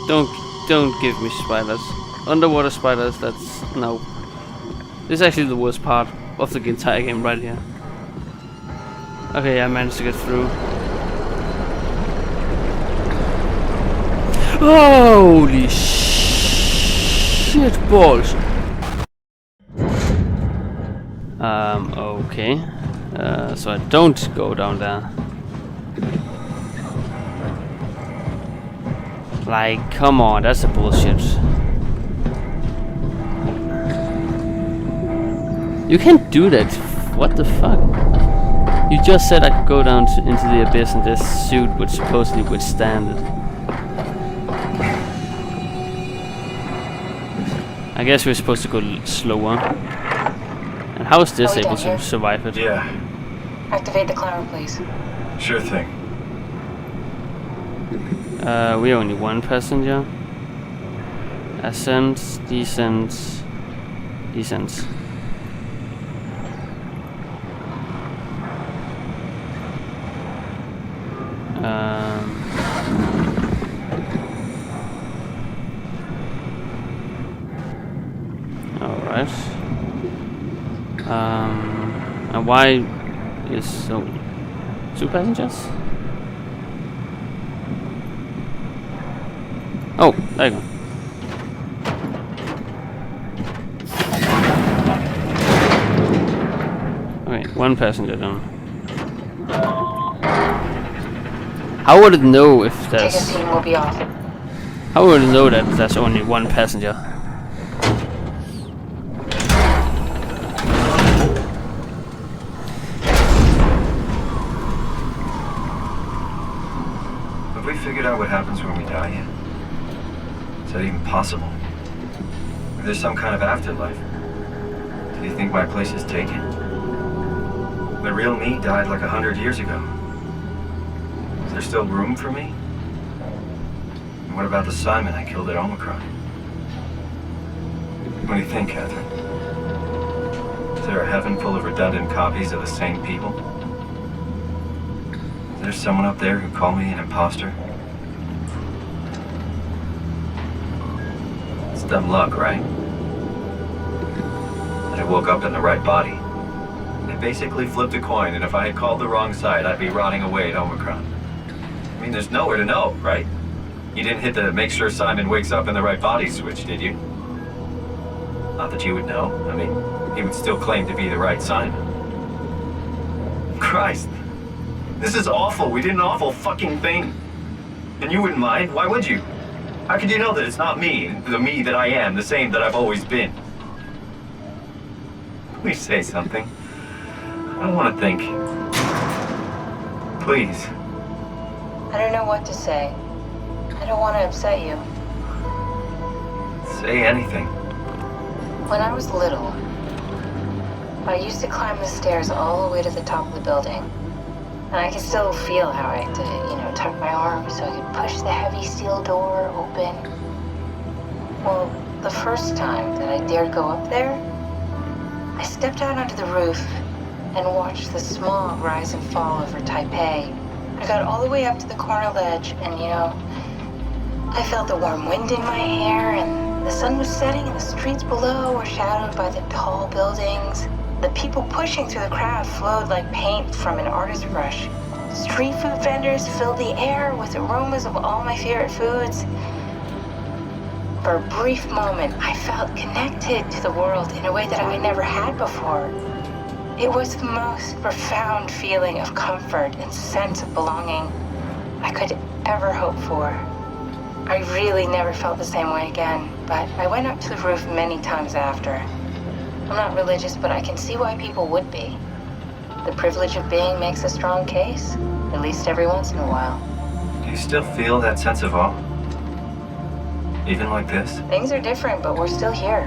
Don't give me spiders. Underwater spiders, that's... no. This is actually the worst part of the entire game right here. Okay, I managed to get through. Holy shit balls! Okay. So I don't go down there. Like, come on, that's a bullshit. You can't do that. What the fuck? You just said I could go down into the abyss and this suit would supposedly withstand it. I guess we're supposed to go slower. And how is this able to survive it? Yeah. Activate the climber, please. Sure thing. We're only one passenger. Ascent, descent, descent. Alright. And why is so... two passengers? Oh, there you go. Okay, one passenger down. How would it know if there's... Ticket team will be off. How would it know that there's only one passenger? Have we figured out what happens when we die yet? Is that even possible? If there's some kind of afterlife, do you think my place is taken? The real me died like 100 years ago. Is there still room for me? And what about the Simon I killed at Omicron? What do you think, Catherine? Is there a heaven full of redundant copies of the same people? Is there someone up there who called me an imposter? It's dumb luck, right? That I woke up in the right body. I basically flipped a coin, and if I had called the wrong side, I'd be rotting away at Omicron. I mean, there's nowhere to know, right? You didn't hit the make sure Simon wakes up in the right body switch, did you? Not that you would know. I mean, he would still claim to be the right Simon. Christ. This is awful. We did an awful fucking thing. And you wouldn't mind? Why would you? How could you know that it's not me, the me that I am, the same that I've always been? Please say something. I don't want to think. Please. I don't know what to say. I don't want to upset you. Say anything. When I was little, I used to climb the stairs all the way to the top of the building. And I can still feel how I had to, tuck my arm so I could push the heavy steel door open. Well, the first time that I dared go up there, I stepped out onto the roof and watched the smog rise and fall over Taipei. I got all the way up to the corner ledge and, I felt the warm wind in my hair and the sun was setting and the streets below were shadowed by the tall buildings. The people pushing through the crowd flowed like paint from an artist's brush. Street food vendors filled the air with aromas of all my favorite foods. For a brief moment, I felt connected to the world in a way that I never had before. It was the most profound feeling of comfort and sense of belonging I could ever hope for. I really never felt the same way again, but I went up to the roof many times after. I'm not religious, but I can see why people would be. The privilege of being makes a strong case, at least every once in a while. Do you still feel that sense of awe? Even like this? Things are different, but we're still here.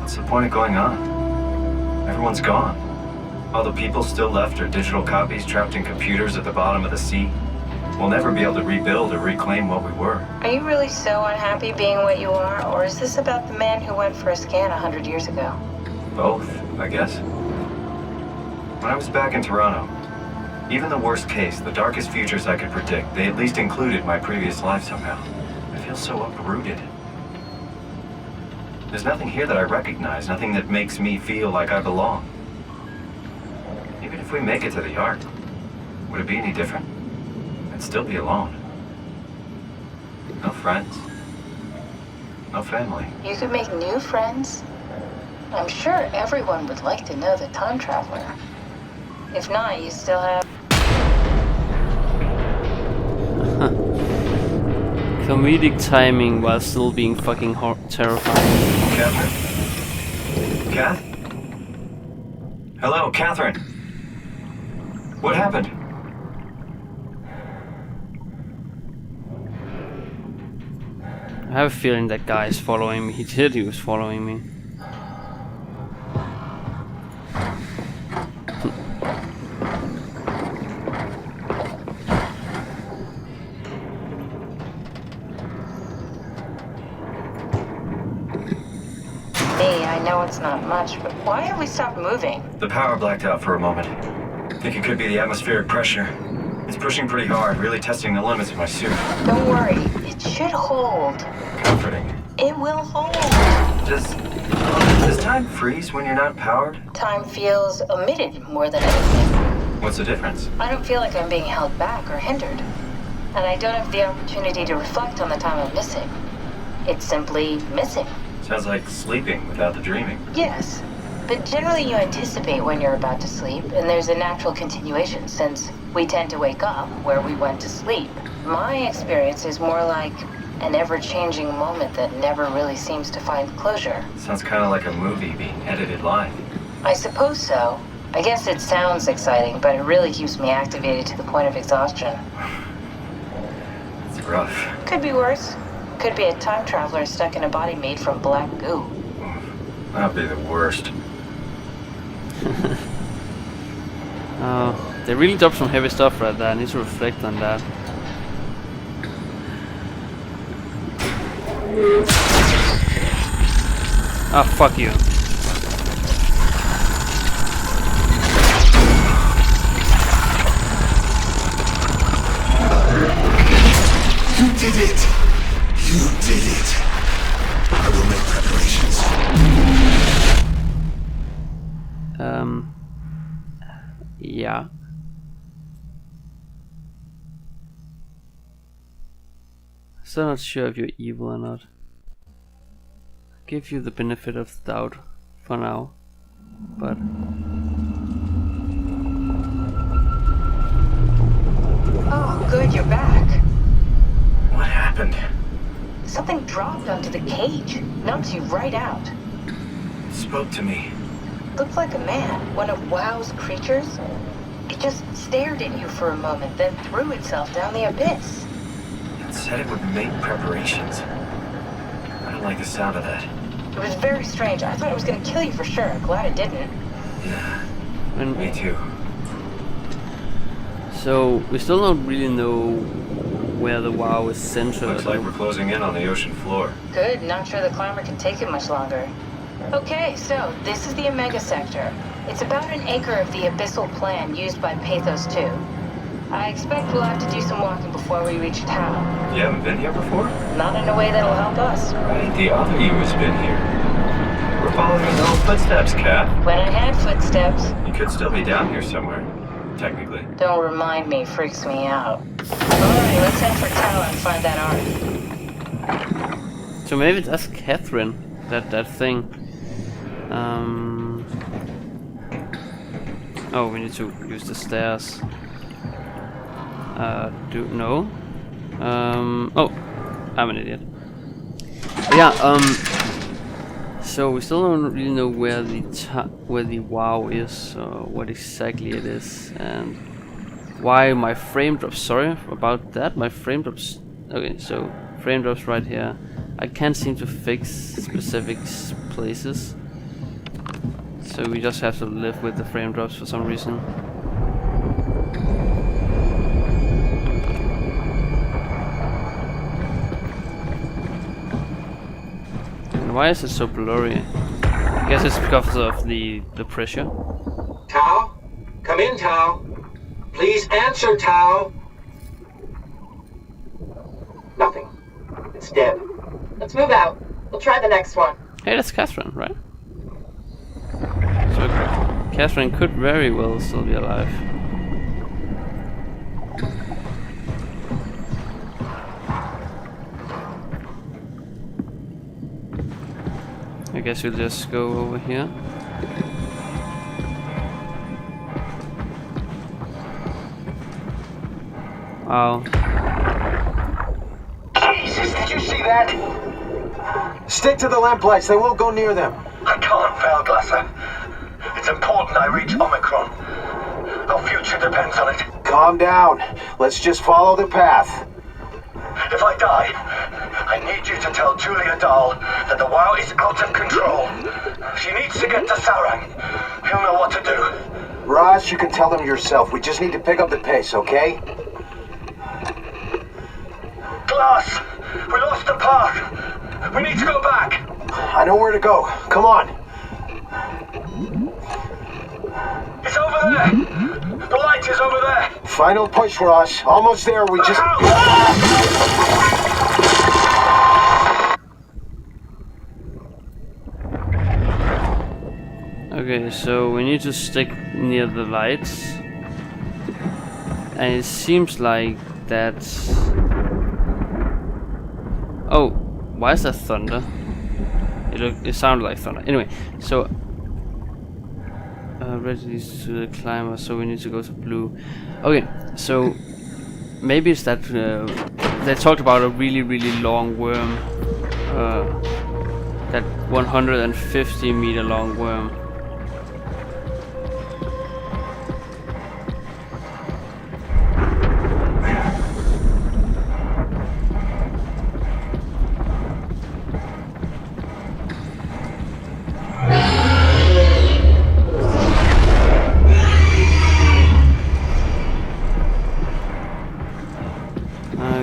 What's the point of going on? Everyone's gone. All the people still left are digital copies trapped in computers at the bottom of the sea. We'll never be able to rebuild or reclaim what we were. Are you really so unhappy being what you are, or is this about the man who went for a scan 100 years ago? Both, I guess. When I was back in Toronto, even the worst case, the darkest futures I could predict, they at least included my previous life somehow. I feel so uprooted. There's nothing here that I recognize, nothing that makes me feel like I belong. Even if we make it to the Ark, would it be any different? I'd still be alone. No friends. No family. You could make new friends. I'm sure everyone would like to know the time traveler. If not, you still have... Comedic timing while still being fucking terrifying. Catherine? Kath? Hello, Catherine. What happened? I have a feeling that guy is following me. He said he was following me. I know it's not much, but why have we stopped moving? The power blacked out for a moment. Think it could be the atmospheric pressure. It's pushing pretty hard, really testing the limits of my suit. Don't worry, it should hold. Comforting. It will hold. Does time freeze when you're not powered? Time feels omitted more than anything. What's the difference? I don't feel like I'm being held back or hindered. And I don't have the opportunity to reflect on the time I'm missing. It's simply missing. Sounds like sleeping without the dreaming. Yes, but generally you anticipate when you're about to sleep, and there's a natural continuation since we tend to wake up where we went to sleep. My experience is more like an ever-changing moment that never really seems to find closure. Sounds kind of like a movie being edited live. I suppose so. I guess it sounds exciting, but it really keeps me activated to the point of exhaustion. It's rough. Could be worse. Could be a time traveler stuck in a body made from black goo. That'd be the worst. They really dropped some heavy stuff right there. I need to reflect on that. Ah, fuck you. You did it! You did it! I will make preparations. Yeah. Still not sure if you're evil or not. Give you the benefit of the doubt for now, but Oh, good, you're back. What happened? Something dropped onto the cage. Knocks you right out. It spoke to me. Looked like a man, one of WoW's creatures. It just stared at you for a moment, then threw itself down the abyss. It said it would make preparations. I don't like the sound of that. It was very strange. I thought it was going to kill you for sure. I'm glad it didn't. Yeah, me too. So we still don't really know where the WoW is centered. Looks like we're closing in on the ocean floor. Good, not sure the climber can take it much longer. Okay, so this is the Omega Sector. It's about an acre of the abyssal plan used by Pathos 2. I expect we'll have to do some walking before we reach town. You haven't been here before? Not in a way that'll help us. Right, the other you has been here. We're following his own footsteps, Kat. When I had footsteps. You could still be down here somewhere, technically. Don't remind me, freaks me out. Alright, let's head for Tau and find that Ark. So maybe that's Catherine, that thing. Oh, we need to use the stairs. No. Oh, I'm an idiot. But yeah. So we still don't really know where the WoW is, or what exactly it is, and why my frame drops. Sorry about that. My frame drops. Okay, so frame drops right here. I can't seem to fix specific places, so we just have to live with the frame drops for some reason. And why is it so blurry? I guess it's because of the pressure. Tau? Come in, Tau. Please answer, Tau. Nothing. It Jarrett's dead. Let's move out. We'll try the next one. Hey, that's Catherine, right? So Catherine could very well still be alive. I guess we'll just go over here. Wow. Jesus, did you see that? Stick to the lamplights, they won't go near them. I can't fail, Glasser. It's important I reach Omicron. Our future depends on it. Calm down. Let's just follow the path. If I die, I need you to tell Julia Dahl that the WoW is out of control. She needs to get to Sarang. He'll know what to do. Ross, you can tell them yourself. We just need to pick up the pace, okay? Glass! We lost the path! We need to go back! I know where to go. Come on. It's over there! The light is over there! Final push, Ross. Almost there. We just... Okay, so we need to stick near the lights. And it seems like that's... Oh, why is that thunder? It sounded like thunder. Anyway, so red leads to the climber, so we need to go to blue. Okay, so maybe it's that they talked about a really long worm, that 150 meter long worm.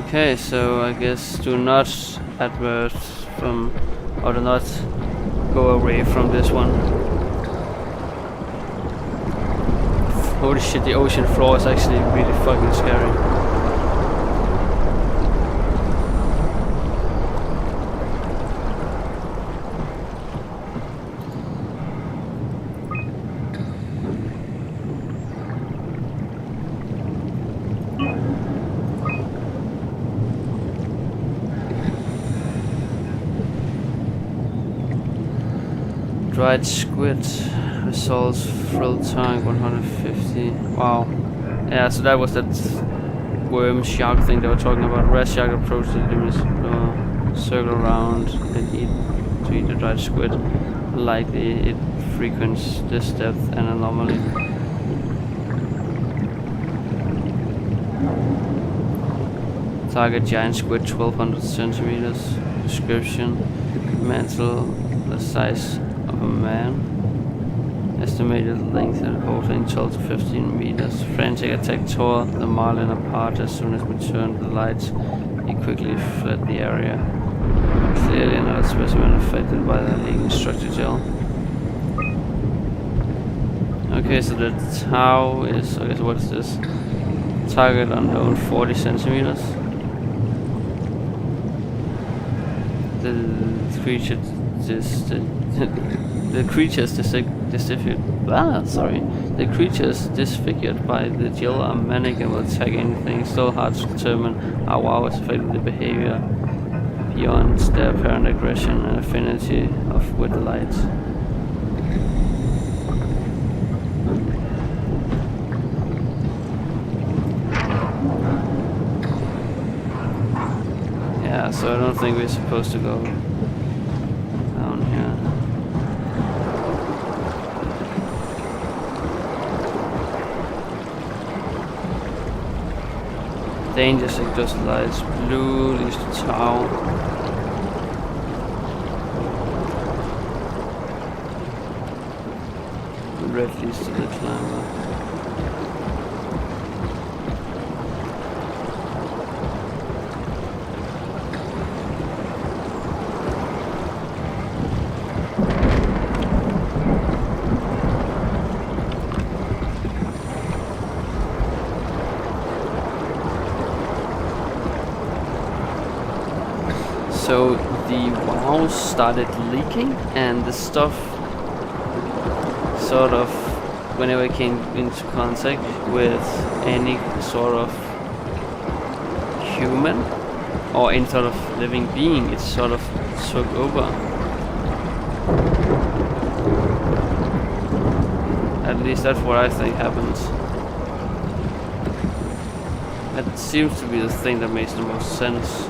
Okay, so I guess do not advert from, or do not go away from this one. Holy shit, the ocean floor is actually really fucking scary. Dried squid, results, frill tank 150. Wow. Yeah, so that was that worm shark thing they were talking about. Red shark approaches the limits, circle around and eat the dried squid. Likely it frequents this depth and anomaly. Target giant squid 1200 centimeters. Description: mantle the size of a man. Estimated length and holding 12 to 15 meters. Frantic attack tore the marlin apart as soon as we turned the lights. He quickly fled the area. Clearly another specimen affected by the leaking structure gel. Okay, so the tau is... okay, so what is this? Target unknown 40 centimeters. The creature the creatures disfigured by the gel are manic and will attack anything. It's still hard to determine how WoW is affecting the behavior beyond their apparent aggression and affinity with the light. Yeah, so I don't think we're supposed to go down here. Danger signals lights. Blue leads to town. Red leads to the climber. So the WoW started leaking, and the stuff sort of, whenever it came into contact with any sort of human or any sort of living being, it sort of took over. At least that's what I think happens. That seems to be the thing that makes the most sense.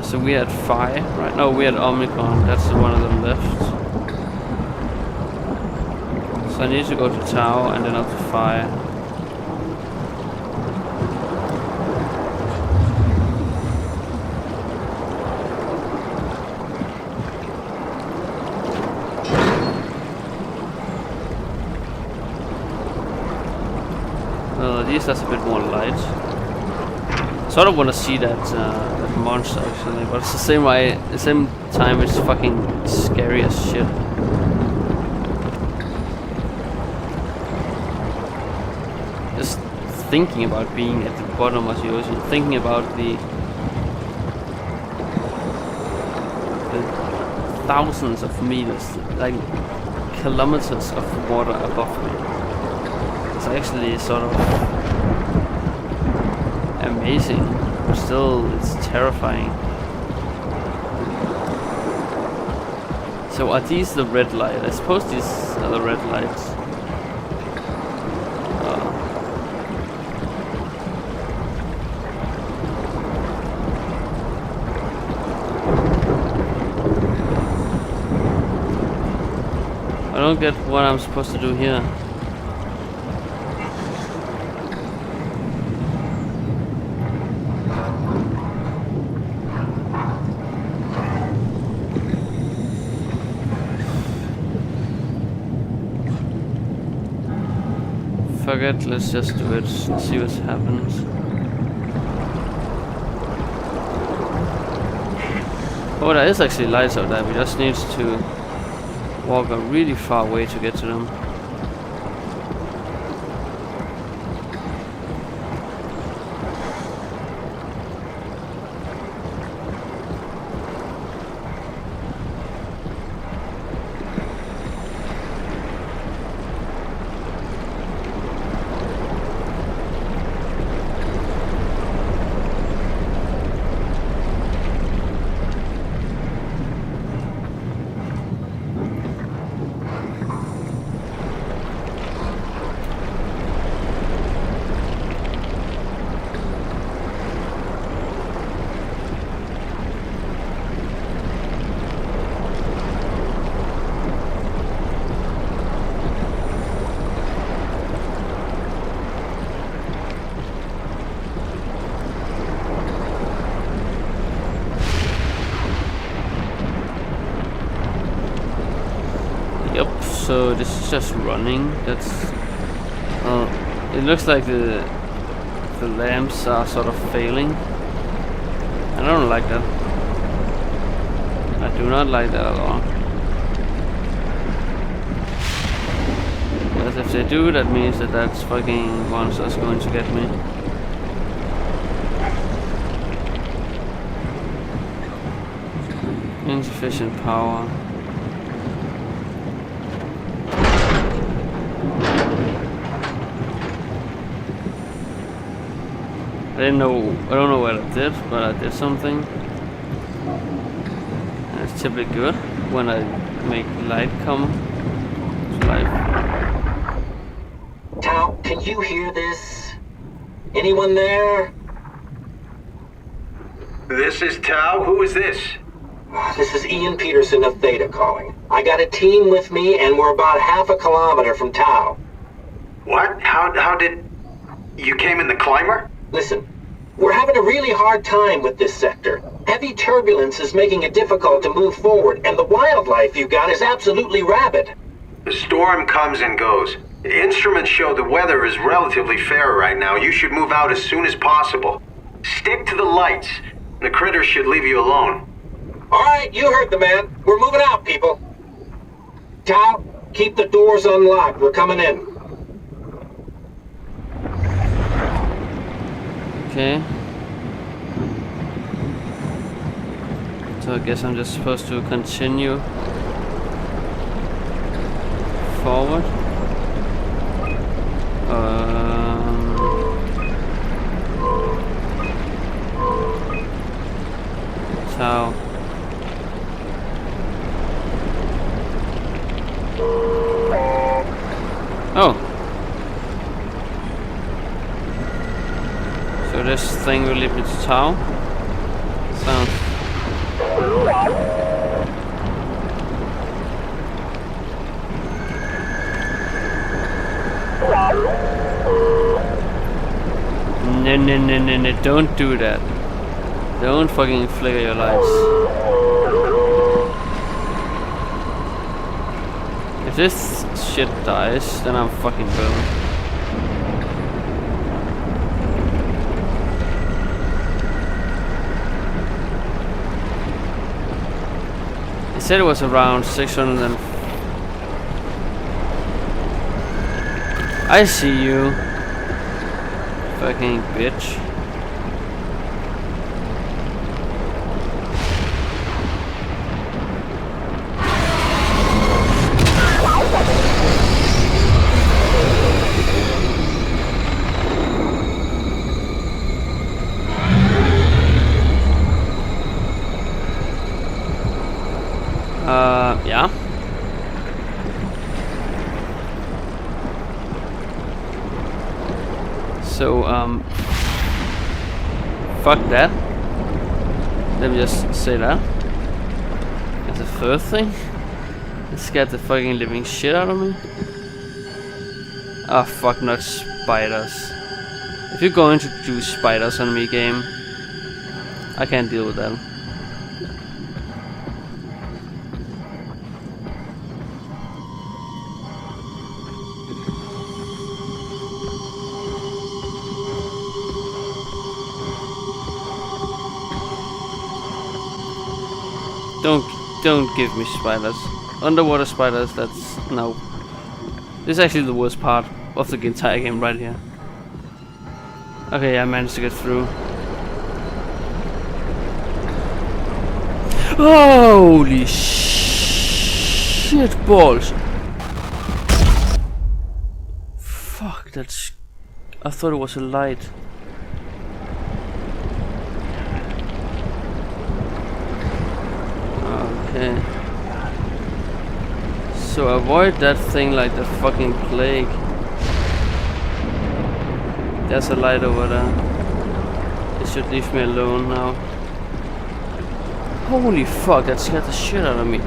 So we had fire, right? No, we had Omicron. That's the one of them left. So I need to go to Tau and then up to fire. Well, at least that's a bit more light. Sort of want to see that that monster actually, but it's the same way. At the same time, it's fucking scary as shit. Just thinking about being at the bottom of the ocean, thinking about the thousands of meters, like kilometers of water above me. It's actually sort of amazing, but still it's terrifying. So are these the red light? I suppose these are the red lights. I don't get what I'm supposed to do here. Forget, let's just do it and see what happens. Oh, there is actually lights out there. We just need to walk a really far way to get to them. So this is just running. That's it looks like the lamps are sort of failing. I don't like that. I do not like that at all. Because if they do, that means that that's fucking monster's going to get me. Insufficient power. I don't know what I did, but I did something. And it's typically good when I make light come to life. Tau, can you hear this? Anyone there? This is Tau. Who is this? This is Ian Peterson of Theta calling. I got a team with me and we're about half a kilometer from Tau. What? How did... You came in the climber? Listen, we're having a really hard time with this sector. Heavy turbulence is making it difficult to move forward, and the wildlife you got is absolutely rabid. The storm comes and goes. The instruments show the weather is relatively fair right now. You should move out as soon as possible. Stick to the lights. The critters should leave you alone. Alright, you heard the man. We're moving out, people. Tal, keep the doors unlocked. We're coming in. Okay. So I guess I'm just supposed to continue forward. So oh, so this thing will lead me to Tau. Sounds no, don't do that. Don't fucking flicker your lights. If this shit dies, then I'm fucking boned. It said it was around 600 and... I see you. Fucking bitch. Yeah. So, fuck that. Let me just say that. That's the first thing. It scared the fucking living shit out of me. Ah, fuck, not spiders. If you're going to do spiders on me, game, I can't deal with that. Don't give me spiders. Underwater spiders, that's... no. This is actually the worst part of the entire game right here. Okay, I managed to get through. Holy shit balls! Fuck, that's... I thought it was a light. Okay. So avoid that thing like the fucking plague. There's a light over there. It should leave me alone now. Holy fuck, that scared the shit out of me.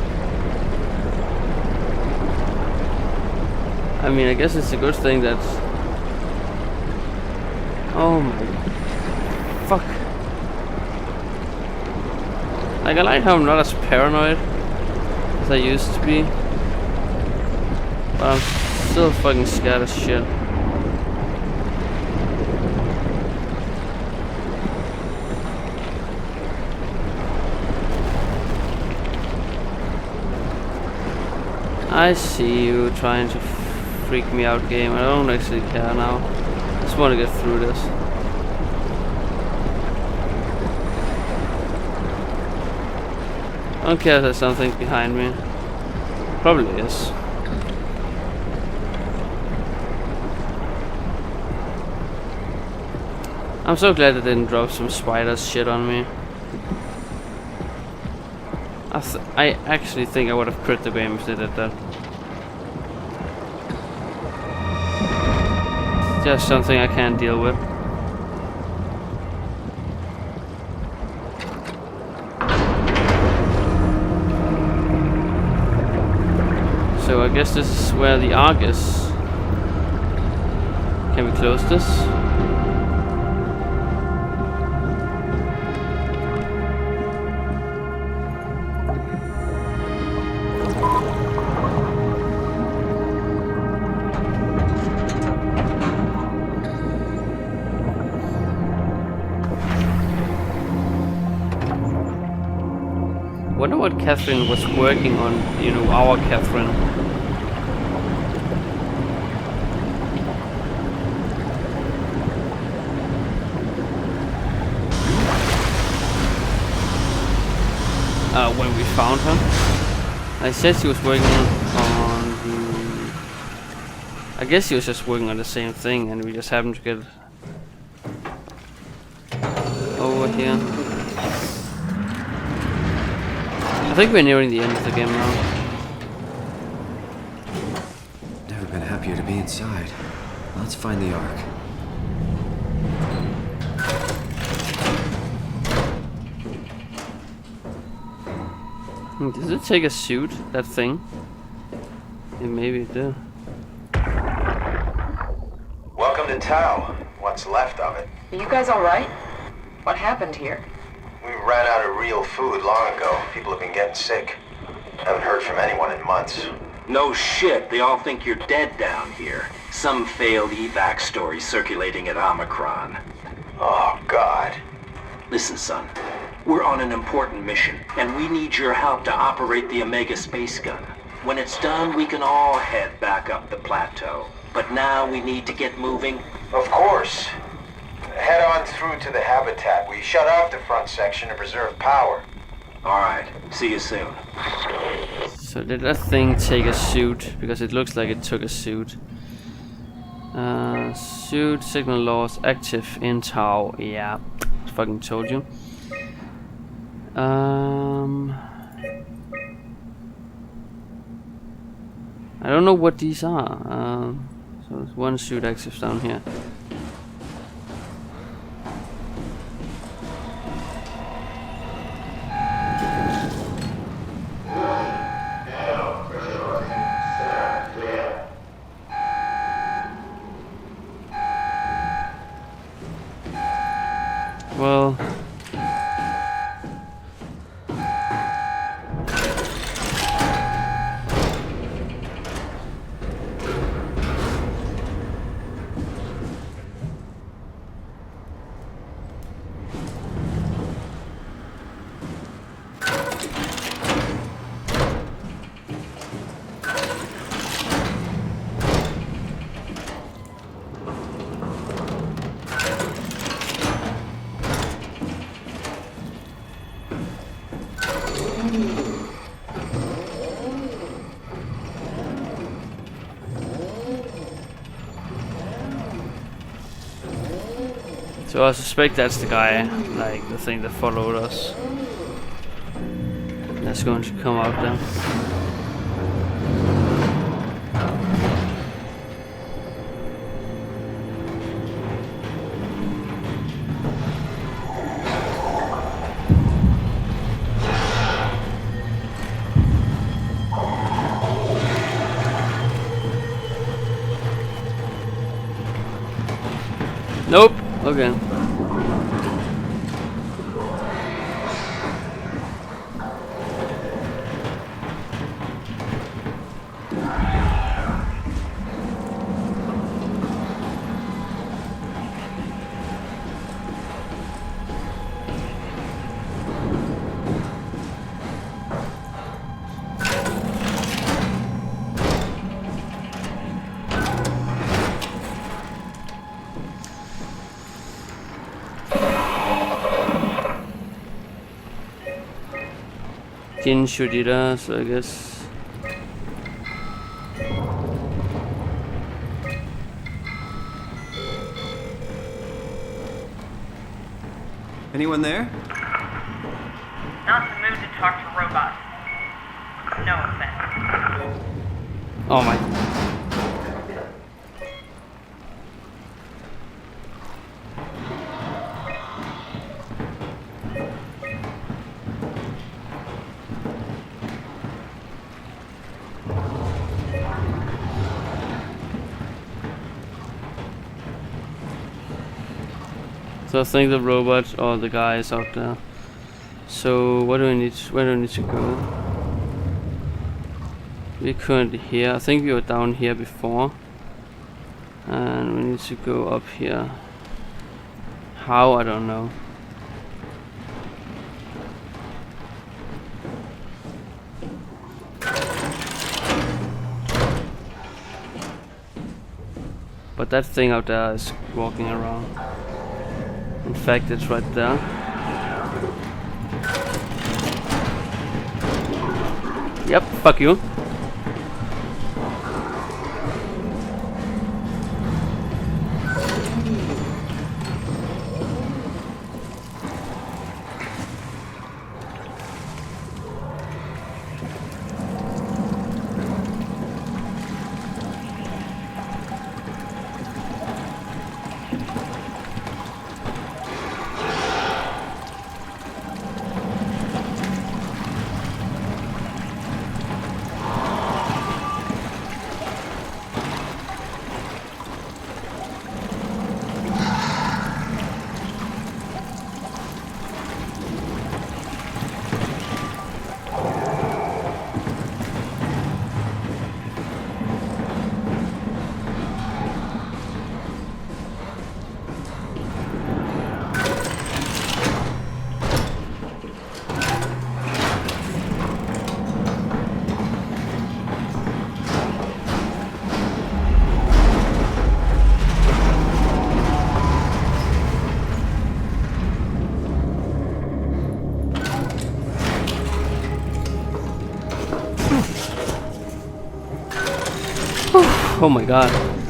I mean, I guess it's a good thing that... oh my... fuck. Like, I like how I'm not as paranoid as I used to be. But I'm still fucking scared as shit. I see you trying to freak me out, game. I don't actually care now. I just want to get through this. I don't care if there's something behind me. Probably is. I'm so glad they didn't drop some spiders shit on me. I actually think I would have crit the game if they did that. Just something I can't deal with. So I guess this is where the Ark is. Can we close this? wonder what Catherine was working on, you know, our Catherine. When we found her. I said she was working on the... I guess she was just working on the same thing and we just happened to get over here. I think we're nearing the end of the game now. Never been happier to be inside. Let's find the Ark. Does it take a suit, that thing? Yeah, maybe it did. Welcome to Tau. What's left of it. Are you guys alright? What happened here? We ran out of real food long ago. People have been getting sick. Haven't heard from anyone in months. No shit, they all think you're dead down here. Some failed evac story circulating at Omicron. Oh, God. Listen, son. We're on an important mission, and we need your help to operate the Omega space gun. When it's done, we can all head back up the plateau. But now we need to get moving. Of course. Head on through to the habitat. We shut off the front section to preserve power. Alright, see you soon. So did that thing take a suit? Because it looks like it took a suit. Suit signal loss active in Tau. Yeah, fucking told you. I don't know what these are. So there's one suit active down here. Well, so I suspect that's the guy, like the thing that followed us. That's going to come out then. Nope. Okay. Didn't shoot it, so I guess. Anyone there? Not in the mood to talk to robots. No offense. Oh my. So I think the robot or the guy is out there. So what do I need? Where do I need to go? We're currently here. I think we were down here before, and we need to go up here. How? I don't know. But that thing out there is walking around. In fact, it's right there. Yep, fuck you. Oh my god.